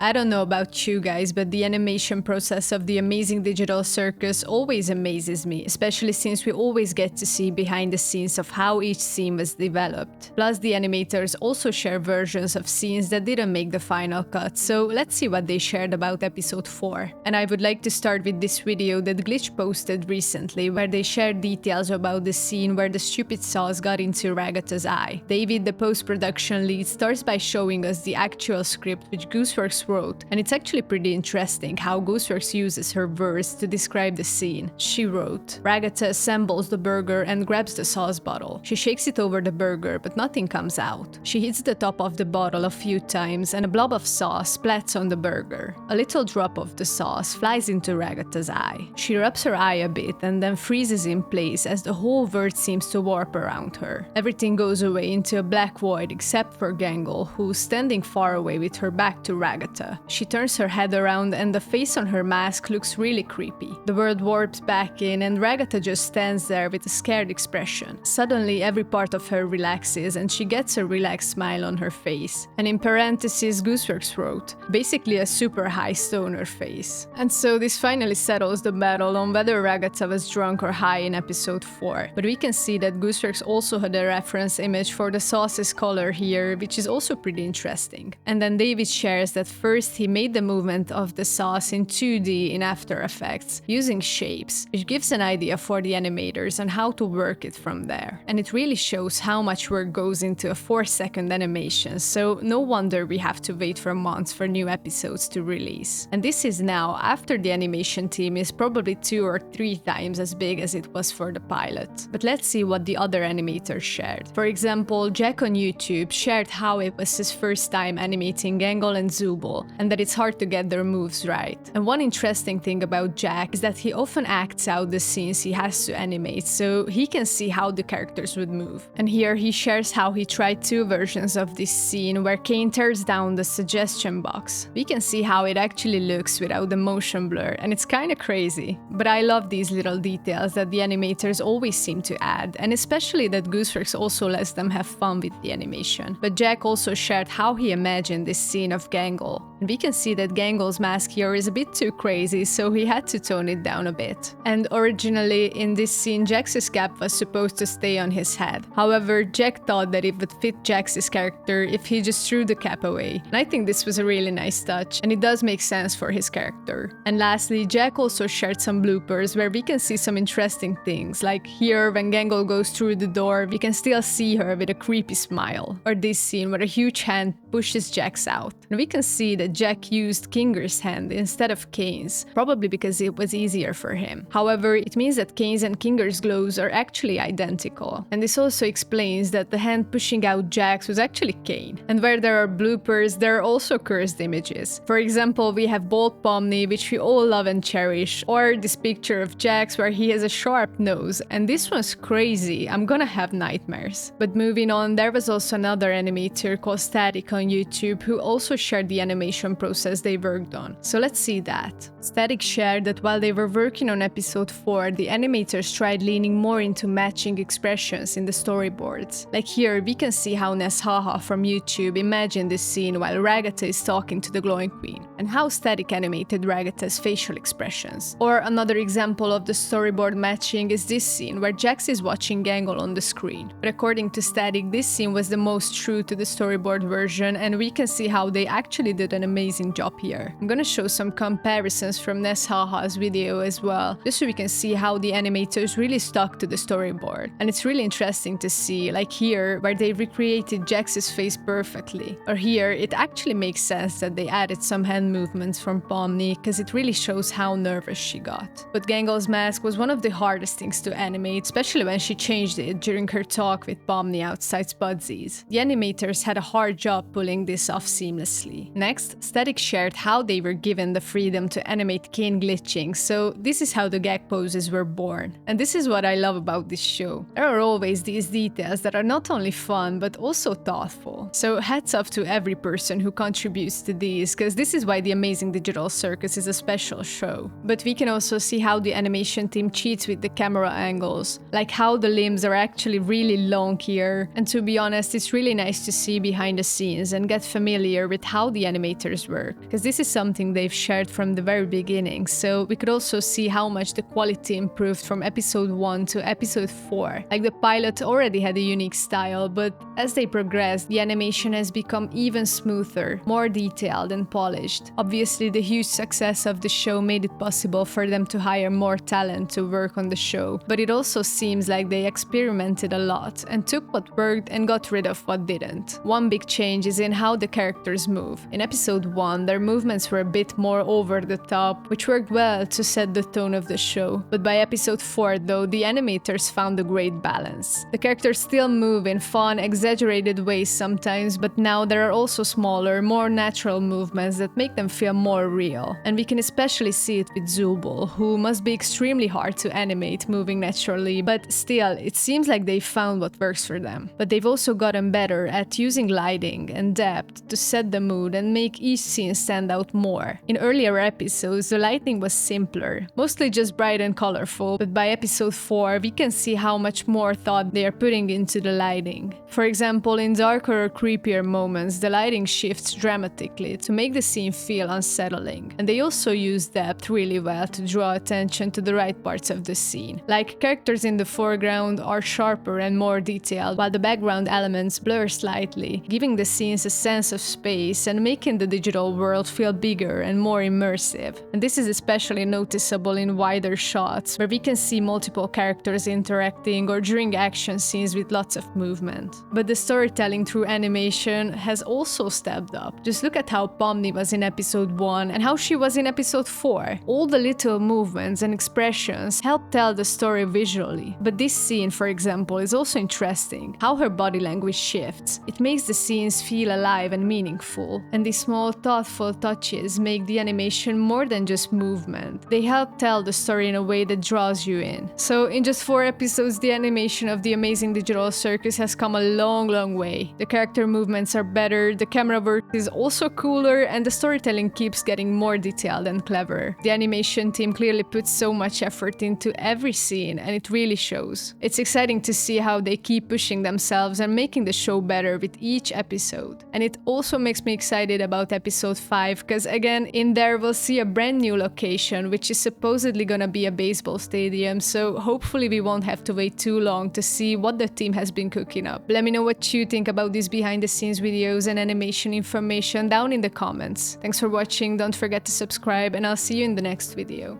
I don't know about you guys, but the animation process of the amazing digital circus always amazes me, especially since we always get to see behind the scenes of how each scene was developed. Plus, the animators also share versions of scenes that didn't make the final cut, so let's see what they shared about episode 4. And I would like to start with this video that Glitch posted recently, where they shared details about the scene where the stupid sauce got into Ragatha's eye. David, the post-production lead, starts by showing us the actual script which Gooseworks wrote, and it's actually pretty interesting how Gooseworks uses her verse to describe the scene. She wrote, "Ragatha assembles the burger and grabs the sauce bottle. She shakes it over the burger, but nothing comes out. She hits the top of the bottle a few times and a blob of sauce splats on the burger. A little drop of the sauce flies into Ragatha's eye. She rubs her eye a bit and then freezes in place as the whole world seems to warp around her. Everything goes away into a black void except for Gangle, who's standing far away with her back to Ragatha. She turns her head around and the face on her mask looks really creepy. The world warps back in and Ragatha just stands there with a scared expression. Suddenly every part of her relaxes and she gets a relaxed smile on her face." And in parentheses, Gooseworks wrote, "Basically a super high stoner face." And so this finally settles the battle on whether Ragatha was drunk or high in episode 4. But we can see that Gooseworks also had a reference image for the sauce's color here, which is also pretty interesting. And then David shares that first he made the movement of the sauce in 2D in After Effects, using shapes, which gives an idea for the animators on how to work it from there. And it really shows how much work goes into a 4-second animation, so no wonder we have to wait for months for new episodes to release. And this is now after the animation team is probably 2 or 3 times as big as it was for the pilot. But let's see what the other animators shared. For example, Jack on YouTube shared how it was his first time animating Gangle and Zooble, and that it's hard to get their moves right. And one interesting thing about Jack is that he often acts out the scenes he has to animate, so he can see how the characters would move. And here he shares how he tried 2 versions of this scene where Kane tears down the suggestion box. We can see how it actually looks without the motion blur, and it's kinda crazy. But I love these little details that the animators always seem to add, and especially that Gooseworks also lets them have fun with the animation. But Jack also shared how he imagined this scene of Gangle. And we can see that Gangle's mask here is a bit too crazy, so he had to tone it down a bit. And originally, in this scene, Jax's cap was supposed to stay on his head. However, Jack thought that it would fit Jax's character if he just threw the cap away. And I think this was a really nice touch, and it does make sense for his character. And lastly, Jack also shared some bloopers where we can see some interesting things, like here when Gangle goes through the door, we can still see her with a creepy smile. Or this scene where a huge hand pushes Jax out. And we can see that Jack used Kinger's hand instead of Kane's, probably because it was easier for him. However, it means that Kane's and Kinger's gloves are actually identical. And this also explains that the hand pushing out Jax was actually Kane. And where there are bloopers, there are also cursed images. For example, we have Bolt Pomni, which we all love and cherish, or this picture of Jax where he has a sharp nose, and this one's crazy, I'm gonna have nightmares. But moving on, there was also another animator called Static on YouTube who also shared the animation process they worked on. So let's see that. Static shared that while they were working on episode 4, the animators tried leaning more into matching expressions in the storyboards. Like here, we can see how Neshaha from YouTube imagined this scene while Ragatha is talking to the glowing queen, and how Static animated Ragatha's facial expressions. Or another example of the storyboard matching is this scene where Jax is watching Gangle on the screen. But according to Static, this scene was the most true to the storyboard version, and we can see how they actually did an amazing job here. I'm gonna show some comparisons from Neshaha's video as well, just so we can see how the animators really stuck to the storyboard. And it's really interesting to see, like here, where they recreated Jax's face perfectly. Or here, it actually makes sense that they added some hand movements from Pomni, because it really shows how nervous she got. But Gangle's mask was one of the hardest things to animate, especially when she changed it during her talk with Pomni outside Spudsies. The animators had a hard job pulling this off seamlessly. Next, Static shared how they were given the freedom to animate Kane glitching, so this is how the gag poses were born. And this is what I love about this show. There are always these details that are not only fun, but also thoughtful. So hats off to every person who contributes to these, because this is why the Amazing Digital Circus is a special show. But we can also see how the animation team cheats with the camera angles, like how the limbs are actually really long here. And to be honest, it's really nice to see behind the scenes scenes and get familiar with how the animators work, because this is something they've shared from the very beginning, so we could also see how much the quality improved from episode 1 to episode 4. Like, the pilot already had a unique style, but as they progressed, the animation has become even smoother, more detailed and polished. Obviously, the huge success of the show made it possible for them to hire more talent to work on the show, but it also seems like they experimented a lot and took what worked and got rid of what didn't. One big change is in how the characters move. In episode 1, their movements were a bit more over the top, which worked well to set the tone of the show, but by episode 4 though, the animators found a great balance. The characters still move in fun, exaggerated ways sometimes, but now there are also smaller, more natural movements that make them feel more real. And we can especially see it with Zubul, who must be extremely hard to animate moving naturally, but still, it seems like they found what works for them. But they've also gotten better at using lighting and depth to set the mood and make each scene stand out more. In earlier episodes, the lighting was simpler, mostly just bright and colorful, but by episode 4, we can see how much more thought they are putting into the lighting. For example, in darker or creepier moments, the lighting shifts dramatically to make the scene feel unsettling. And they also use depth really well to draw attention to the right parts of the scene. Like, characters in the foreground are sharper and more detailed, while the background elements blur slightly, giving the scenes a sense of space and making the digital world feel bigger and more immersive. And this is especially noticeable in wider shots, where we can see multiple characters interacting or during action scenes with lots of movement. But the storytelling through animation has also stepped up. Just look at how Pomni was in episode 1 and how she was in episode 4. All the little movements and expressions help tell the story visually. But this scene, for example, is also interesting. How her body language shifts. It makes the scenes feel alive and meaningful. And these small, thoughtful touches make the animation more than just movement. They help tell the story in a way that draws you in. So in just 4 episodes, the animation of the amazing digital circus has come a long, long way. The character movements are better, the camera work is also cooler, and the storytelling keeps getting more detailed and clever. The animation team clearly puts so much effort into every scene, and it really shows. It's exciting to see how they keep pushing themselves and making the show better with each episode. And it also makes me excited about episode 5, because again, in there we'll see a brand new location, which is supposedly gonna be a baseball stadium, so hopefully we won't have to wait too long to see what the team has been cooking up. Let me know what you think about these behind the scenes videos and animation information down in the comments. Thanks for watching, don't forget to subscribe, and I'll see you in the next video.